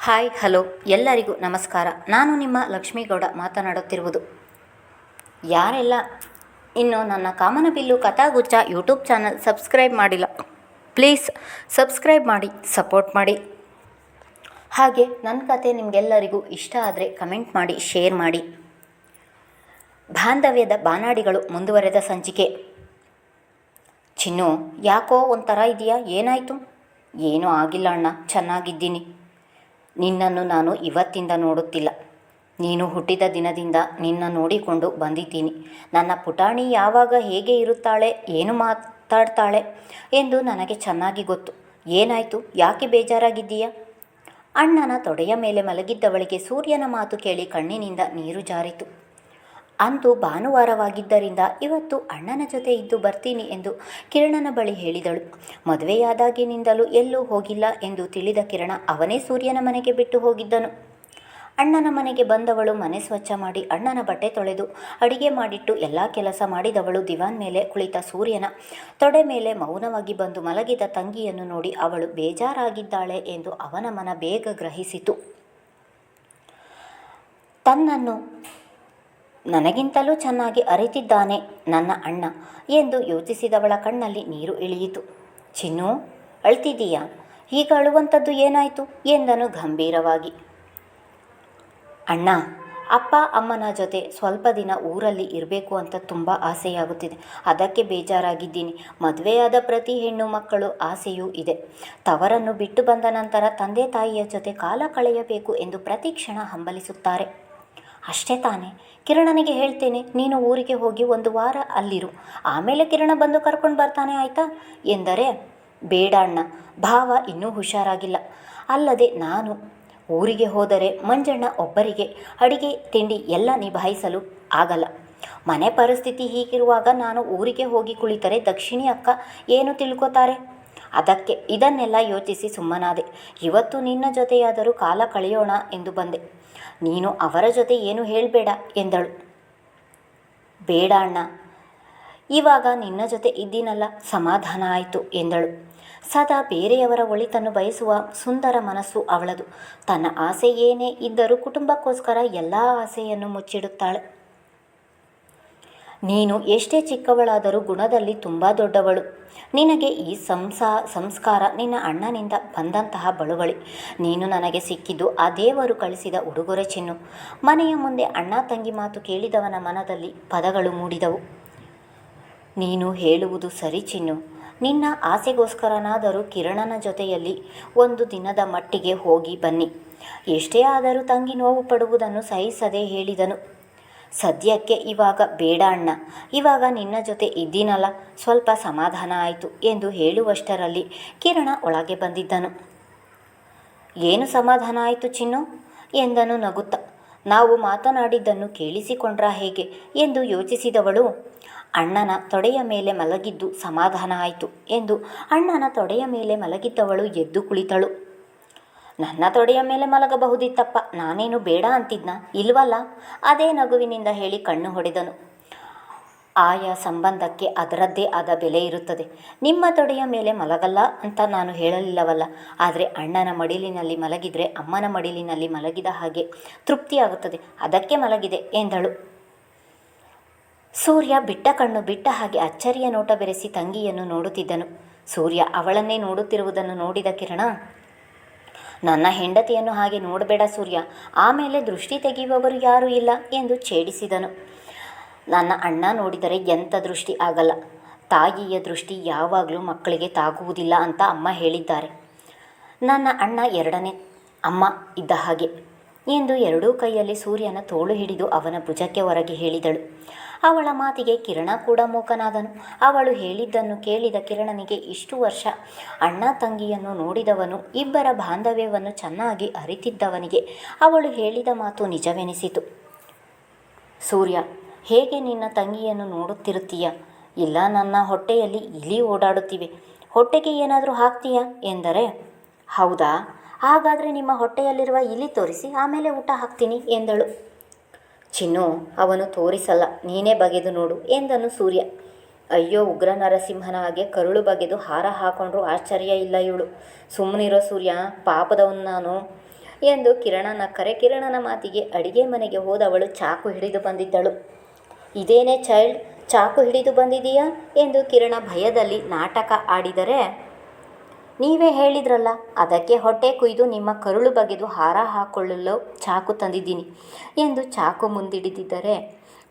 Hi hello ಎಲ್ಲರಿಗೂ ನಮಸ್ಕಾರ. ನಾನು ನಿಮ್ಮ ಲಕ್ಷ್ಮೀಗೌಡ ಮಾತನಾಡುತ್ತಿರುವುದು. ಯಾರೆಲ್ಲ ಇನ್ನು ನನ್ನ ಕಾಮನಬಿಲ್ಲು ಕಥಾಗುಚ್ಛ ಯೂಟ್ಯೂಬ್ ಚಾನಲ್ ಸಬ್ಸ್ಕ್ರೈಬ್ ಮಾಡಿಲ್ಲ, ಪ್ಲೀಸ್ ಸಬ್ಸ್ಕ್ರೈಬ್ ಮಾಡಿ, ಸಪೋರ್ಟ್ ಮಾಡಿ. ಹಾಗೆ ನನ್ನ ಕತೆ ನಿಮಗೆಲ್ಲರಿಗೂ ಇಷ್ಟ ಆದರೆ ಕಮೆಂಟ್ ಮಾಡಿ, ಶೇರ್ ಮಾಡಿ. ಬಾಂಧವ್ಯದ ಬಾನಾಡಿಗಳು ಮುಂದುವರೆದ ಸಂಚಿಕೆ. ಚಿನ್ನು, ಯಾಕೋ ಒಂಥರ ಇದೆಯಾ? ಏನಾಯಿತು? ಏನೂ ಆಗಿಲ್ಲ ಅಣ್ಣ, ಚೆನ್ನಾಗಿದ್ದೀನಿ. ನಿನ್ನನ್ನು ನಾನು ಇವತ್ತಿಂದ ನೋಡುತ್ತಿಲ್ಲ. ನೀನು ಹುಟ್ಟಿದ ದಿನದಿಂದ ನಿನ್ನ ನೋಡಿಕೊಂಡು ಬಂದಿದ್ದೀನಿ. ನನ್ನ ಪುಟಾಣಿ ಯಾವಾಗ ಹೇಗೆ ಇರುತ್ತಾಳೆ, ಏನು ಮಾತಾಡ್ತಾಳೆ ಎಂದು ನನಗೆ ಚೆನ್ನಾಗಿ ಗೊತ್ತು. ಏನಾಯಿತು? ಯಾಕೆ ಬೇಜಾರಾಗಿದ್ದೀಯಾ? ಅಣ್ಣನ ತೊಡೆಯ ಮೇಲೆ ಮಲಗಿದ್ದವಳಿಗೆ ಸೂರ್ಯನ ಮಾತು ಕೇಳಿ ಕಣ್ಣಿನಿಂದ ನೀರು ಜಾರಿತು. ಅಂದು ಭಾನುವಾರವಾಗಿದ್ದರಿಂದ ಇವತ್ತು ಅಣ್ಣನ ಜೊತೆ ಇದ್ದು ಬರ್ತೀನಿ ಎಂದು ಕಿರಣನ ಬಳಿ ಹೇಳಿದಳು. ಮದುವೆಯಾದಾಗಿನಿಂದಲೂ ಎಲ್ಲೂ ಹೋಗಿಲ್ಲ ಎಂದು ತಿಳಿದ ಕಿರಣ ಅವನೇ ಸೂರ್ಯನ ಮನೆಗೆ ಬಿಟ್ಟು ಹೋಗಿದ್ದನು. ಅಣ್ಣನ ಮನೆಗೆ ಬಂದವಳು ಮನೆ ಸ್ವಚ್ಛ ಮಾಡಿ ಅಣ್ಣನ ಬಟ್ಟೆ ತೊಳೆದು ಅಡಿಗೆ ಮಾಡಿಟ್ಟು ಎಲ್ಲ ಕೆಲಸ ಮಾಡಿದವಳು ದಿವಾನ್ ಮೇಲೆ ಕುಳಿತ ಸೂರ್ಯನ ತೊಡೆ ಮೇಲೆ ಮೌನವಾಗಿ ಬಂದು ಮಲಗಿದ ತಂಗಿಯನ್ನು ನೋಡಿ ಅವಳು ಬೇಜಾರಾಗಿದ್ದಾಳೆ ಎಂದು ಅವನ ಮನ ಬೇಗ ಗ್ರಹಿಸಿತು. ತನ್ನನ್ನು ನನಗಿಂತಲೂ ಚೆನ್ನಾಗಿ ಅರಿತಿದ್ದಾನೆ ನನ್ನ ಅಣ್ಣ ಎಂದು ಯೋಚಿಸಿದವಳ ಕಣ್ಣಲ್ಲಿ ನೀರು ಇಳಿಯಿತು. ಚಿನ್ನು, ಅಳ್ತಿದ್ದೀಯಾ? ಈಗ ಅಳುವಂಥದ್ದು ಏನಾಯಿತು ಎಂದನು ಗಂಭೀರವಾಗಿ. ಅಣ್ಣ, ಅಪ್ಪ ಅಮ್ಮನ ಜೊತೆ ಸ್ವಲ್ಪ ದಿನ ಊರಲ್ಲಿ ಇರಬೇಕು ಅಂತ ತುಂಬ ಆಸೆಯಾಗುತ್ತಿದೆ. ಅದಕ್ಕೆ ಬೇಜಾರಾಗಿದ್ದೀನಿ. ಮದುವೆಯಾದ ಪ್ರತಿ ಹೆಣ್ಣು ಮಕ್ಕಳು ಆಸೆಯೂ ಇದೆ. ತವರನ್ನು ಬಿಟ್ಟು ಬಂದ ನಂತರ ತಂದೆ ತಾಯಿಯ ಜೊತೆ ಕಾಲ ಕಳೆಯಬೇಕು ಎಂದು ಪ್ರತಿ ಕ್ಷಣ ಹಂಬಲಿಸುತ್ತಾರೆ. ಅಷ್ಟೇ ತಾನೇ? ಕಿರಣನಿಗೆ ಹೇಳ್ತೇನೆ, ನೀನು ಊರಿಗೆ ಹೋಗಿ 1 ವಾರ ಅಲ್ಲಿರು, ಆಮೇಲೆ ಕಿರಣ ಬಂದು ಕರ್ಕೊಂಡು ಬರ್ತಾನೆ, ಆಯಿತಾ ಎಂದರೆ, ಬೇಡ ಅಣ್ಣ, ಭಾವ ಇನ್ನೂ ಹುಷಾರಾಗಿಲ್ಲ. ಅಲ್ಲದೆ ನಾನು ಊರಿಗೆ ಹೋದರೆ ಮಂಜಣ್ಣ ಒಬ್ಬರಿಗೆ ಅಡಿಗೆ ತಿಂಡಿ ಎಲ್ಲ ನಿಭಾಯಿಸಲು ಆಗಲ್ಲ. ಮನೆ ಪರಿಸ್ಥಿತಿ ಹೀಗಿರುವಾಗ ನಾನು ಊರಿಗೆ ಹೋಗಿ ಕುಳಿತರೆ ದಕ್ಷಿಣಿ ಅಕ್ಕ ಏನು ತಿಳ್ಕೊತಾರೆ? ಅದಕ್ಕೆ ಇದನ್ನೆಲ್ಲ ಯೋಚಿಸಿ ಸುಮ್ಮನಾದೆ. ಇವತ್ತು ನಿನ್ನ ಜೊತೆಯಾದರೂ ಕಾಲ ಕಳೆಯೋಣ ಎಂದು ಬಂದೆ. ನೀನು ಅವರ ಜೊತೆ ಏನು ಹೇಳಬೇಡ ಎಂದಳು. ಬೇಡ ಅಣ್ಣ, ಇವಾಗ ನಿನ್ನ ಜೊತೆ ಇದ್ದೀನಲ್ಲ, ಸಮಾಧಾನ ಆಯಿತು ಎಂದಳು. ಸದಾ ಬೇರೆಯವರ ಒಳಿತನ್ನು ಬಯಸುವ ಸುಂದರ ಮನಸ್ಸು ಅವಳದು. ತನ್ನ ಆಸೆ ಏನೇ ಇದ್ದರೂ ಕುಟುಂಬಕ್ಕೋಸ್ಕರ ಎಲ್ಲ ಆಸೆಯನ್ನು ಮುಚ್ಚಿಡುತ್ತಾಳೆ. ನೀನು ಎಷ್ಟೇ ಚಿಕ್ಕವಳಾದರೂ ಗುಣದಲ್ಲಿ ತುಂಬ ದೊಡ್ಡವಳು. ನಿನಗೆ ಈ ಸಂಸ್ಕಾರ ನಿನ್ನ ಅಣ್ಣನಿಂದ ಬಂದಂತಹ ಬಳುವಳಿ. ನೀನು ನನಗೆ ಸಿಕ್ಕಿದ್ದು ಆ ದೇವರು ಕಳಿಸಿದ ಉಡುಗೊರೆ ಚಿನ್ನು. ಮನೆಯ ಮುಂದೆ ಅಣ್ಣ ತಂಗಿ ಮಾತು ಕೇಳಿದವನ ಮನದಲ್ಲಿ ಪದಗಳು ಮೂಡಿದವು. ನೀನು ಹೇಳುವುದು ಸರಿ ಚಿನ್ನು. ನಿನ್ನ ಆಸೆಗೋಸ್ಕರನಾದರೂ ಕಿರಣನ ಜೊತೆಯಲ್ಲಿ 1 ದಿನದ ಮಟ್ಟಿಗೆ ಹೋಗಿ ಬನ್ನಿ. ಎಷ್ಟೇ ಆದರೂ ತಂಗಿ ನೋವು ಪಡುವುದನ್ನು ಸಹಿಸದೆ ಹೇಳಿದನು. ಸದ್ಯಕ್ಕೆ ಇವಾಗ ಬೇಡ ಅಣ್ಣ, ಇವಾಗ ನಿನ್ನ ಜೊತೆ ಇದ್ದೀನಲ್ಲ, ಸ್ವಲ್ಪ ಸಮಾಧಾನ ಆಯಿತು ಎಂದು ಹೇಳುವಷ್ಟರಲ್ಲಿ ಕಿರಣ ಒಳಗೆ ಬಂದಿದ್ದನು. ಏನು ಸಮಾಧಾನ ಆಯಿತು ಚಿನ್ನು ಎಂದನು ನಗುತ್ತ. ನಾವು ಮಾತನಾಡಿದ್ದನ್ನು ಕೇಳಿಸಿಕೊಂಡ್ರಾ ಹೇಗೆ ಎಂದು ಯೋಚಿಸಿದವಳು, ಅಣ್ಣನ ತೊಡೆಯ ಮೇಲೆ ಮಲಗಿದ್ದು ಸಮಾಧಾನ ಆಯಿತು ಎಂದು ಅಣ್ಣನ ತೊಡೆಯ ಮೇಲೆ ಮಲಗಿದ್ದವಳು ಎದ್ದು ಕುಳಿತಳು. ನನ್ನ ತೊಡೆಯ ಮೇಲೆ ಮಲಗಬಹುದಿತ್ತಪ್ಪ, ನಾನೇನು ಬೇಡ ಅಂತಿದ್ನ? ಇಲ್ವಲ್ಲ? ಅದೇ ನಗುವಿನಿಂದ ಹೇಳಿ ಕಣ್ಣು ಹೊಡೆದನು. ಆಯಾ ಸಂಬಂಧಕ್ಕೆ ಅದರದ್ದೇ ಆದ ಬೆಲೆ ಇರುತ್ತದೆ. ನಿಮ್ಮ ತೊಡೆಯ ಮೇಲೆ ಮಲಗಲ್ಲ ಅಂತ ನಾನು ಹೇಳಲಿಲ್ಲವಲ್ಲ, ಆದರೆ ಅಣ್ಣನ ಮಡಿಲಿನಲ್ಲಿ ಮಲಗಿದರೆ ಅಮ್ಮನ ಮಡಿಲಿನಲ್ಲಿ ಮಲಗಿದ ಹಾಗೆ ತೃಪ್ತಿಯಾಗುತ್ತದೆ, ಅದಕ್ಕೆ ಮಲಗಿದೆ ಎಂದಳು. ಸೂರ್ಯ ಬಿಟ್ಟ ಕಣ್ಣು ಬಿಟ್ಟ ಹಾಗೆ ಅಚ್ಚರಿಯ ನೋಟ ಬೆರೆಸಿ ತಂಗಿಯನ್ನು ನೋಡುತ್ತಿದ್ದನು. ಸೂರ್ಯ ಅವಳನ್ನೇ ನೋಡುತ್ತಿರುವುದನ್ನು ನೋಡಿದ ಕಿರಣ, ನನ್ನ ಹೆಂಡತಿಯನ್ನು ಹಾಗೆ ನೋಡಬೇಡ ಸೂರ್ಯ, ಆಮೇಲೆ ದೃಷ್ಟಿ ತೆಗೆಯುವವರು ಯಾರೂ ಇಲ್ಲ ಎಂದು ಛೇಡಿಸಿದನು. ನನ್ನ ಅಣ್ಣ ನೋಡಿದರೆ ಎಂಥ ದೃಷ್ಟಿ ಆಗಲ್ಲ. ತಾಯಿಯ ದೃಷ್ಟಿ ಯಾವಾಗಲೂ ಮಕ್ಕಳಿಗೆ ತಾಗುವುದಿಲ್ಲ ಅಂತ ಅಮ್ಮ ಹೇಳಿದ್ದಾರೆ. ನನ್ನ ಅಣ್ಣ 2ನೇ ಅಮ್ಮ ಇದ್ದ ಹಾಗೆ ಎಂದು 2 ಕೈಯಲ್ಲಿ ಸೂರ್ಯನ ತೋಳು ಹಿಡಿದು ಅವನ ಭುಜಕ್ಕೆ ಹೊರಗೆ ಹೇಳಿದಳು. ಅವಳ ಮಾತಿಗೆ ಕಿರಣ ಕೂಡ ಮೂಕನಾದನು. ಅವಳು ಹೇಳಿದ್ದನ್ನು ಕೇಳಿದ ಕಿರಣನಿಗೆ ಇಷ್ಟು ವರ್ಷ ಅಣ್ಣ ತಂಗಿಯನ್ನು ನೋಡಿದವನು, ಇಬ್ಬರ ಬಾಂಧವ್ಯವನ್ನು ಚೆನ್ನಾಗಿ ಅರಿತಿದ್ದವನಿಗೆ ಅವಳು ಹೇಳಿದ ಮಾತು ನಿಜವೆನಿಸಿತು. ಸೂರ್ಯ, ಹೇಗೆ ನಿನ್ನ ತಂಗಿಯನ್ನು ನೋಡುತ್ತಿರುತ್ತೀಯ? ಇಲ್ಲ, ನನ್ನ ಹೊಟ್ಟೆಯಲ್ಲಿ ಇಲಿ ಓಡಾಡುತ್ತಿವೆ, ಹೊಟ್ಟೆಗೆ ಏನಾದರೂ ಹಾಕ್ತೀಯಾ ಎಂದರೆ, ಹೌದಾ, ಹಾಗಾದರೆ ನಿಮ್ಮ ಹೊಟ್ಟೆಯಲ್ಲಿರುವ ಇಲಿ ತೋರಿಸಿ, ಆಮೇಲೆ ಊಟ ಹಾಕ್ತೀನಿ ಎಂದಳು. ಚಿನ್ನು, ಅವನು ತೋರಿಸಲ್ಲ, ನೀನೇ ಬಗೆದು ನೋಡು ಎಂದನು ಸೂರ್ಯ. ಅಯ್ಯೋ, ಉಗ್ರ ನರಸಿಂಹನ ಹಾಗೆ ಕರುಳು ಬಗೆದು ಹಾರ ಹಾಕೊಂಡ್ರು ಆಶ್ಚರ್ಯ ಇಲ್ಲ ಇವಳು. ಸುಮ್ಮನಿರೋ ಸೂರ್ಯ, ಪಾಪದವನು ನಾನು. ಎಂದು ಕಿರಣ ನಕ್ಕರೆ ಕಿರಣನ ಮಾತಿಗೆ ಅಡಿಗೆ ಮನೆಗೆ ಹೋದವಳು ಚಾಕು ಹಿಡಿದು ಬಂದಿದ್ದಳು. ಇದೇನೇ ಚೈಲ್ಡ್, ಚಾಕು ಹಿಡಿದು ಬಂದಿದೀಯಾ ಎಂದು ಕಿರಣ ಭಯದಲ್ಲಿ ನಾಟಕ ಆಡಿದರೆ, ನೀವೇ ಹೇಳಿದ್ರಲ್ಲ, ಅದಕ್ಕೆ ಹೊಟ್ಟೆ ಕುಯ್ದು ನಿಮ್ಮ ಕರುಳು ಬಗೆದು ಹಾರ ಹಾಕೊಳ್ಳಲು ಚಾಕು ತಂದಿದ್ದೀನಿ ಎಂದು ಚಾಕು ಮುಂದಿಡಿದಿದ್ದರೆ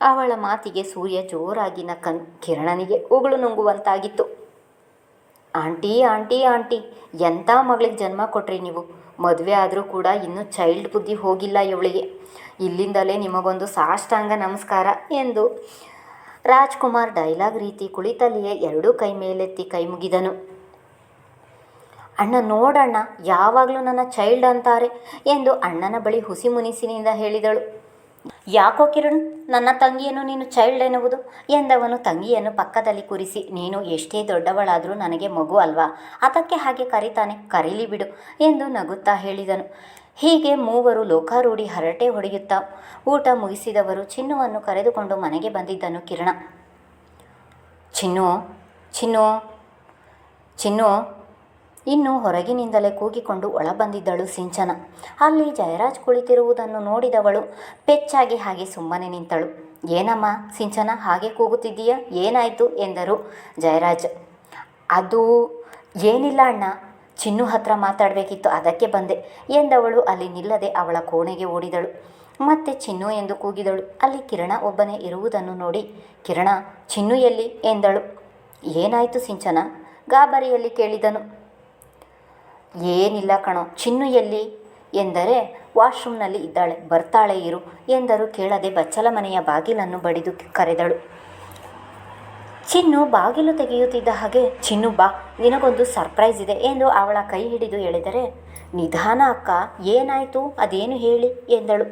ಅವಳ ಮಾತಿಗೆ ಸೂರ್ಯ ಜೋರಾಗಿ ನಕ್ಕನು. ಕಿರಣನಿಗೆ ಉಗುಳು ನುಂಗುವಂತಾಗಿತ್ತು. ಆಂಟಿ ಆಂಟಿ ಆಂಟಿ, ಎಂಥ ಮಗಳಿಗೆ ಜನ್ಮ ಕೊಟ್ರಿ ನೀವು. ಮದುವೆ ಆದರೂ ಕೂಡ ಇನ್ನೂ ಚೈಲ್ಡ್ ಬುದ್ಧಿ ಹೋಗಿಲ್ಲ ಇವಳಿಗೆ. ಇಲ್ಲಿಂದಲೇ ನಿಮಗೊಂದು ಸಾಷ್ಟಾಂಗ ನಮಸ್ಕಾರ ಎಂದು ರಾಜ್ಕುಮಾರ್ ಡೈಲಾಗ್ ರೀತಿ ಕುಳಿತಲ್ಲಿಯೇ ಎರಡೂ ಕೈ ಮೇಲೆತ್ತಿ ಕೈ ಮುಗಿದನು. ಅಣ್ಣ ನೋಡಣ್ಣ, ಯಾವಾಗಲೂ ನನ್ನ ಚೈಲ್ಡ್ ಅಂತಾರೆ ಎಂದು ಅಣ್ಣನ ಬಳಿ ಹುಸಿ ಮುನಿಸಿನಿಂದ ಹೇಳಿದಳು. ಯಾಕೋ ಕಿರಣ್, ನನ್ನ ತಂಗಿಯನ್ನು ನೀನು ಚೈಲ್ಡ್ ಎನ್ನುವುದು ಎಂದವನು ತಂಗಿಯನ್ನು ಪಕ್ಕದಲ್ಲಿ ಕೂರಿಸಿ. ನೀನು ಎಷ್ಟೇ ದೊಡ್ಡವಳಾದರೂ ನನಗೆ ಮಗು ಅಲ್ವಾ, ಅದಕ್ಕೆ ಹಾಗೆ ಕರೀತಾನೆ, ಕರೀಲಿ ಬಿಡು ಎಂದು ನಗುತ್ತಾ ಹೇಳಿದನು. ಹೀಗೆ ಮೂವರು ಲೋಕಾರೂಢಿ ಹರಟೆ ಹೊಡೆಯುತ್ತಾ ಊಟ ಮುಗಿಸಿದವರು ಚಿನ್ನುವನ್ನು ಕರೆದುಕೊಂಡು ಮನೆಗೆ ಬಂದಿದ್ದನು ಕಿರಣ. ಚಿನ್ನು ಚಿನ್ನು ಚಿನ್ನು ಇನ್ನು ಹೊರಗಿನಿಂದಲೇ ಕೂಗಿಕೊಂಡು ಒಳ ಬಂದಿದ್ದಳು ಸಿಂಚನ. ಅಲ್ಲಿ ಜಯರಾಜ್ ಕುಳಿತಿರುವುದನ್ನು ನೋಡಿದವಳು ಪೆಚ್ಚಾಗಿ ಹಾಗೆ ಸುಮ್ಮನೆ ನಿಂತಳು. ಏನಮ್ಮ ಸಿಂಚನ, ಹಾಗೆ ಕೂಗುತ್ತಿದ್ದೀಯಾ, ಏನಾಯಿತು ಎಂದರು ಜಯರಾಜ್. ಅದು ಏನಿಲ್ಲ ಅಣ್ಣ, ಚಿನ್ನು ಹತ್ರ ಮಾತಾಡಬೇಕಿತ್ತು, ಅದಕ್ಕೆ ಬಂದೆ ಎಂದವಳು ಅಲ್ಲಿ ನಿಲ್ಲದೆ ಅವಳ ಕೋಣೆಗೆ ಓಡಿದಳು. ಮತ್ತೆ ಚಿನ್ನು ಎಂದು ಕೂಗಿದಳು. ಅಲ್ಲಿ ಕಿರಣ ಒಬ್ಬನೇ ಇರುವುದನ್ನು ನೋಡಿ, ಕಿರಣ, ಚಿನ್ನು ಎಲ್ಲಿ ಎಂದಳು. ಏನಾಯಿತು ಸಿಂಚನ, ಗಾಬರಿಯಲ್ಲಿ ಕೇಳಿದನು. ಏನಿಲ್ಲ ಕಣೋ, ಚಿನ್ನು ಎಲ್ಲಿ ಎಂದರೆ ವಾಶ್ರೂಮ್ನಲ್ಲಿ ಇದ್ದಾಳೆ, ಬರ್ತಾಳೆ ಇರು ಎಂದರು. ಕೇಳದೆ ಬಚ್ಚಲ ಮನೆಯ ಬಾಗಿಲನ್ನು ಬಡಿದು ಕರೆದಳು. ಚಿನ್ನು ಬಾಗಿಲು ತೆಗೆಯುತ್ತಿದ್ದ ಹಾಗೆ, ಚಿನ್ನು ಬಾ, ನಿನಗೊಂದು ಸರ್ಪ್ರೈಸ್ ಇದೆ ಎಂದು ಅವಳ ಕೈ ಹಿಡಿದು ಎಳೆದರೆ, ನಿಧಾನ ಅಕ್ಕ, ಏನಾಯಿತು ಅದೇನು ಹೇಳಿ ಎಂದಳು.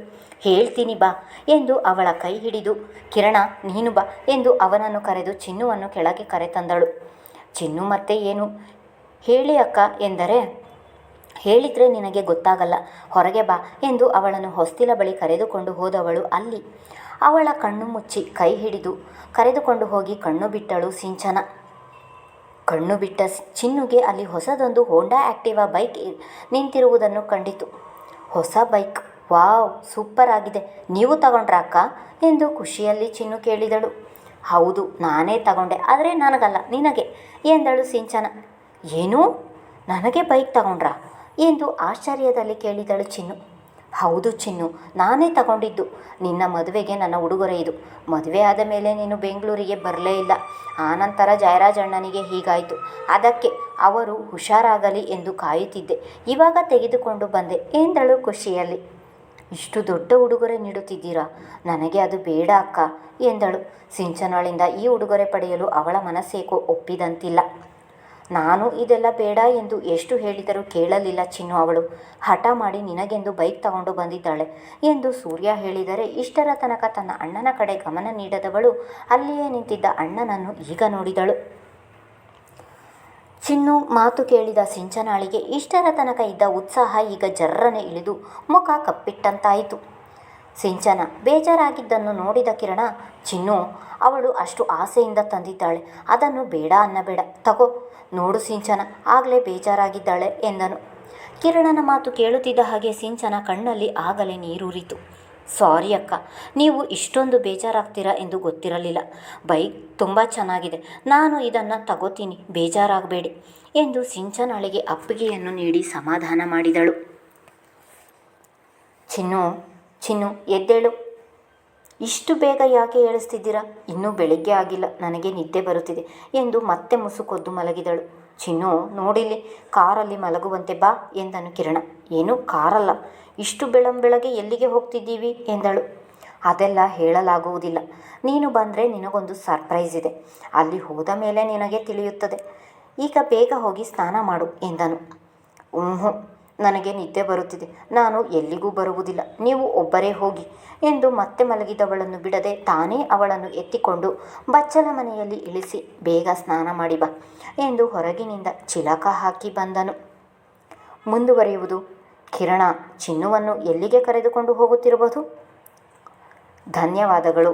ಹೇಳ್ತೀನಿ ಬಾ ಎಂದು ಅವಳ ಕೈ ಹಿಡಿದು, ಕಿರಣ ನೀನು ಬಾ ಎಂದು ಅವನನ್ನು ಕರೆದು ಚಿನ್ನುವನ್ನು ಕೆಳಗೆ ಕರೆತಂದಳು. ಚಿನ್ನು ಮತ್ತೆ ಏನು ಹೇಳಿ ಅಕ್ಕ ಎಂದರೆ, ಹೇಳಿದರೆ ನಿನಗೆ ಗೊತ್ತಾಗಲ್ಲ, ಹೊರಗೆ ಬಾ ಎಂದು ಅವಳನ್ನು ಹೊಸ್ತಿಲ ಬಳಿ ಕರೆದುಕೊಂಡು ಹೋದವಳು. ಅಲ್ಲಿ ಅವಳ ಕಣ್ಣು ಮುಚ್ಚಿ ಕೈ ಹಿಡಿದು ಕರೆದುಕೊಂಡು ಹೋಗಿ ಕಣ್ಣು ಬಿಟ್ಟಳು ಸಿಂಚನ. ಕಣ್ಣು ಬಿಟ್ಟ ಚಿನ್ನುಗೆ ಅಲ್ಲಿ ಹೊಸದೊಂದು ಹೋಂಡಾ ಆ್ಯಕ್ಟಿವಾ ಬೈಕ್ ನಿಂತಿರುವುದನ್ನು ಕಂಡಿತು. ಹೊಸ ಬೈಕ್, ವಾವ್, ಸೂಪರ್ ಆಗಿದೆ, ನೀವು ತಗೊಂಡ್ರಾ ಅಕ್ಕ ಎಂದು ಖುಷಿಯಲ್ಲಿ ಚಿನ್ನು ಕೇಳಿದಳು. ಹೌದು, ನಾನೇ ತಗೊಂಡೆ, ಆದರೆ ನನಗಲ್ಲ, ನಿನಗೆ ಎಂದಳು ಸಿಂಚನ. ಏನು, ನನಗೆ ಬೈಕ್ ತಗೊಂಡ್ರಾ ಎಂದು ಆಶ್ಚರ್ಯದಲ್ಲಿ ಕೇಳಿದಳು ಚಿನ್ನು. ಹೌದು ಚಿನ್ನು, ನಾನೇ ತಗೊಂಡಿದ್ದು. ನಿನ್ನ ಮದುವೆಗೆ ನನ್ನ ಉಡುಗೊರೆ ಇದು. ಮದುವೆ ಆದ ಮೇಲೆ ನೀನು ಬೆಂಗಳೂರಿಗೆ ಬರಲೇ ಇಲ್ಲ. ಆನಂತರ ಜಯರಾಜ್ ಅಣ್ಣನಿಗೆ ಹೀಗಾಯಿತು, ಅದಕ್ಕೆ ಅವರು ಹುಷಾರಾಗಲಿ ಎಂದು ಕಾಯುತ್ತಿದ್ದೆ. ಇವಾಗ ತೆಗೆದುಕೊಂಡು ಬಂದೆ ಎಂದಳು ಖುಷಿಯಲ್ಲಿ. ಇಷ್ಟು ದೊಡ್ಡ ಉಡುಗೊರೆ ನೀಡುತ್ತಿದ್ದೀರಾ, ನನಗೆ ಅದು ಬೇಡ ಅಕ್ಕ ಎಂದಳು. ಸಿಂಚನಳಿಂದ ಈ ಉಡುಗೊರೆ ಪಡೆಯಲು ಅವಳ ಮನಸ್ಸೇಕೋ ಒಪ್ಪಿದಂತಿಲ್ಲ. ನಾನು ಇದೆಲ್ಲ ಬೇಡ ಎಂದು ಎಷ್ಟು ಹೇಳಿದರೂ ಕೇಳಲಿಲ್ಲ ಚಿನ್ನು. ಅವಳು ಹಠ ಮಾಡಿ ನಿನಗೆಂದು ಬೈಕ್ ತಗೊಂಡು ಬಂದಿದ್ದಾಳೆ ಎಂದು ಸೂರ್ಯ ಹೇಳಿದರೆ, ಇಷ್ಟರ ತನಕ ತನ್ನ ಅಣ್ಣನ ಕಡೆ ಗಮನ ನೀಡದವಳು ಅಲ್ಲಿಯೇ ನಿಂತಿದ್ದ ಅಣ್ಣನನ್ನು ಈಗ ನೋಡಿದಳು. ಚಿನ್ನು ಮಾತು ಕೇಳಿದ ಸಿಂಚನಾಳಿಗೆ ಇಷ್ಟರ ತನಕ ಇದ್ದ ಉತ್ಸಾಹ ಈಗ ಜರ್ರನೆ ಇಳಿದು ಮುಖ ಕಪ್ಪಿಟ್ಟಂತಾಯಿತು. ಸಿಂಚನ ಬೇಜಾರಾಗಿದ್ದನ್ನು ನೋಡಿದ ಕಿರಣ, ಚಿನ್ನು, ಅವಳು ಅಷ್ಟು ಆಸೆಯಿಂದ ತಂದಿದ್ದಾಳೆ, ಅದನ್ನು ಬೇಡ ಅನ್ನಬೇಡ, ತಗೋ ನೋಡು ಸಿಂಚನ, ಆಗಲೇ ಬೇಜಾರಾಗಿದ್ದಾಳೆ ಎಂದನು. ಕಿರಣನ ಮಾತು ಕೇಳುತ್ತಿದ್ದ ಹಾಗೆ ಸಿಂಚನ ಕಣ್ಣಲ್ಲಿ ಆಗಲೇ ನೀರೂರಿತು. ಸಾರಿ ಅಕ್ಕ, ನೀವು ಇಷ್ಟೊಂದು ಬೇಜಾರಾಗ್ತೀರಾ ಎಂದು ಗೊತ್ತಿರಲಿಲ್ಲ. ಬೈಕ್ ತುಂಬ ಚೆನ್ನಾಗಿದೆ, ನಾನು ಇದನ್ನು ತಗೋತೀನಿ, ಬೇಜಾರಾಗಬೇಡಿ ಎಂದು ಸಿಂಚನಾಳಿಗೆ ಅಪ್ಪಿಗೆಯನ್ನು ನೀಡಿ ಸಮಾಧಾನ ಮಾಡಿದಳು. ಚಿನ್ನು ಚಿನ್ನು ಎದ್ದೇಳು. ಇಷ್ಟು ಬೇಗ ಯಾಕೆ ಏಳಿಸ್ತಿದ್ದೀರಾ? ಇನ್ನೂ ಬೆಳಿಗ್ಗೆ ಆಗಿಲ್ಲ, ನನಗೆ ನಿದ್ದೆ ಬರುತ್ತಿದೆ ಎಂದು ಮತ್ತೆ ಮುಸುಕೊದ್ದು ಮಲಗಿದಳು. ಚಿನ್ನು ನೋಡಿಲ್ಲಿ, ಕಾರಲ್ಲಿ ಮಲಗುವಂತೆ ಬಾ ಎಂದನು ಕಿರಣ. ಏನು ಕಾರಲ್ಲ, ಇಷ್ಟು ಬೆಳಂಬೆಳಗ್ಗೆ ಎಲ್ಲಿಗೆ ಹೋಗ್ತಿದ್ದೀವಿ ಎಂದಳು. ಅದೆಲ್ಲ ಹೇಳಲಾಗುವುದಿಲ್ಲ, ನೀನು ಬಂದರೆ ನಿನಗೊಂದು ಸರ್ಪ್ರೈಸ್ ಇದೆ, ಅಲ್ಲಿ ಹೋದ ಮೇಲೆ ನಿನಗೆ ತಿಳಿಯುತ್ತದೆ. ಈಗ ಬೇಗ ಹೋಗಿ ಸ್ನಾನ ಮಾಡು ಎಂದನು. ನನಗೆ ನಿದ್ದೆ ಬರುತ್ತಿದೆ, ನಾನು ಎಲ್ಲಿಗೂ ಬರುವುದಿಲ್ಲ, ನೀವು ಒಬ್ಬರೇ ಹೋಗಿ ಎಂದು ಮತ್ತೆ ಮಲಗಿದವಳನ್ನು ಬಿಡದೆ ತಾನೇ ಅವಳನ್ನು ಎತ್ತಿಕೊಂಡು ಬಚ್ಚಲ ಮನೆಯಲ್ಲಿ ಇಳಿಸಿ, ಬೇಗ ಸ್ನಾನ ಮಾಡಿ ಬಾ ಎಂದು ಹೊರಗಿನಿಂದ ಚಿಲಕ ಹಾಕಿ ಬಂದನು. ಮುಂದುವರಿಯುವುದು. ಕಿರಣ ಚಿನ್ನುವನ್ನು ಎಲ್ಲಿಗೆ ಕರೆದುಕೊಂಡು ಹೋಗುತ್ತಿರಬಹುದು? ಧನ್ಯವಾದಗಳು.